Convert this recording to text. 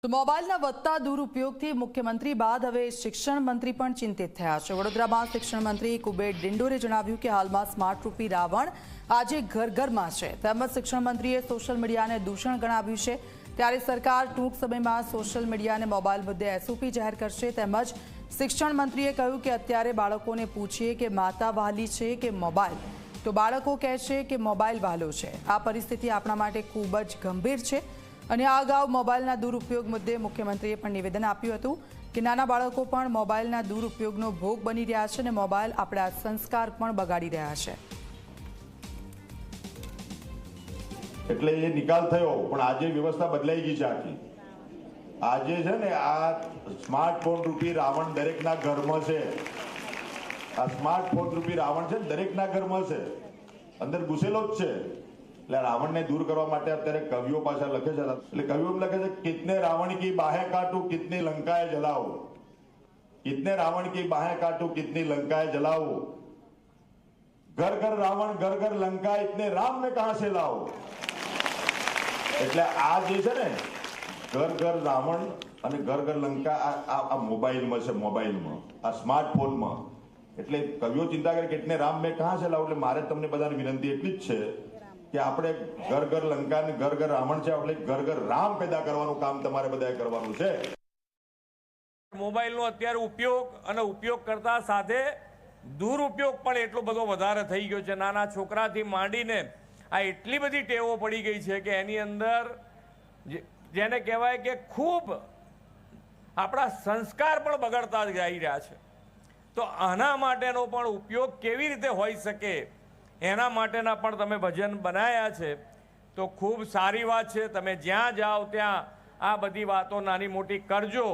તો મોબાઈલના વધતા દુરુપયોગથી મુખ્યમંત્રી બાદ હવે શિક્ષણ મંત્રી પણ ચિંતિત થયા છે। વડોદરામાં શિક્ષણ મંત્રી કુબેર ડિંડોરે જણાવ્યું કે હાલમાં સ્માર્ટ રૂપી રાવણ આજે ઘર ઘરમાં છે, તેમજ શિક્ષણ મંત્રીએ સોશિયલ મીડિયાને દૂષણ ગણાવ્યું છે। ત્યારે સરકાર ટૂંક સમયમાં સોશિયલ મીડિયા અને મોબાઈલ મુદ્દે એસઓપી જાહેર કરશે। તેમજ શિક્ષણ મંત્રીએ કહ્યું કે અત્યારે બાળકોને પૂછીએ કે માતા વહાલી છે કે મોબાઈલ, તો બાળકો કહેશે કે મોબાઈલ વહાલો છે। આ પરિસ્થિતિ આપણા માટે ખૂબ જ ગંભીર છે। અને આ અગાઉ મોબાઈલના દુરુપયોગ મુદ્દે મુખ્યમંત્રીએ પણ નિવેદન આપ્યું હતું કે નાના બાળકો પણ મોબાઈલના દુરુપયોગનો ભોગ બની રહ્યા છે અને મોબાઈલ આપણા સંસ્કાર પણ બગાડી રહ્યા છે। એટલે એ નિકાલ થયો, પણ આજે વ્યવસ્થા બદલાઈ ગઈ છે આખી। આજે છે ને આ સ્માર્ટફોન રૂપી રાવણ દરેકના ઘરમાં છે। આ સ્માર્ટફોન રૂપી રાવણ છે દરેકના ઘરમાં છે, અંદર ઘૂસેલો જ છે। એટલે રાવણને દૂર કરવા માટે અત્યારે કવિઓ પાછા લખે છે। એટલે કવિઓ એમ લખે છે, કિતને રાવણ કી બાહેं કાટું કિતની લંકાએ જલાઉં, कितने रावण की बाहें काटूं कितनी लंकाएं जलाऊं, घर घर रावण घर घर लंका इतने राम में कहां से लाऊं। એટલે આ જે છે ને ઘર ઘર રાવણ અને ઘર ઘર લંકા આ મોબાઈલમાં છે, મોબાઈલમાં આ સ્માર્ટફોનમાં। એટલે કવિઓ ચિંતા કરે કિતને રામ મેં કહાં से लाऊं। એટલે મારે તમને બધાને વિનંતી એટલી જ છે કે આપણે ઘર ઘર લંકા ને ઘર ઘર રાવણ છે, એટલે ઘર ઘર રામ પેદા કરવાનું કામ તમારે બધાએ કરવાનું છે। મોબાઈલનો અત્યારે ઉપયોગ અને ઉપયોગ કરતા સાથે દુરુપયોગ પણ એટલો બધો વધારે થઈ ગયો છે। નાના છોકરાથી માંડીને આ એટલી બધી ટેવો પડી ગઈ છે કે એની અંદર જેને કહેવાય કે ખૂબ આપણા સંસ્કાર પણ બગડતા જઈ રહ્યા છે। તો આના માટેનો પણ ઉપયોગ કેવી રીતે હોઈ શકે એના માટેના પણ તમે ભજન બનાવ્યા છે, તો ખૂબ સારી વાત છે। તમે જ્યાં જાઓ ત્યાં આ બધી વાતો નાની મોટી કરજો।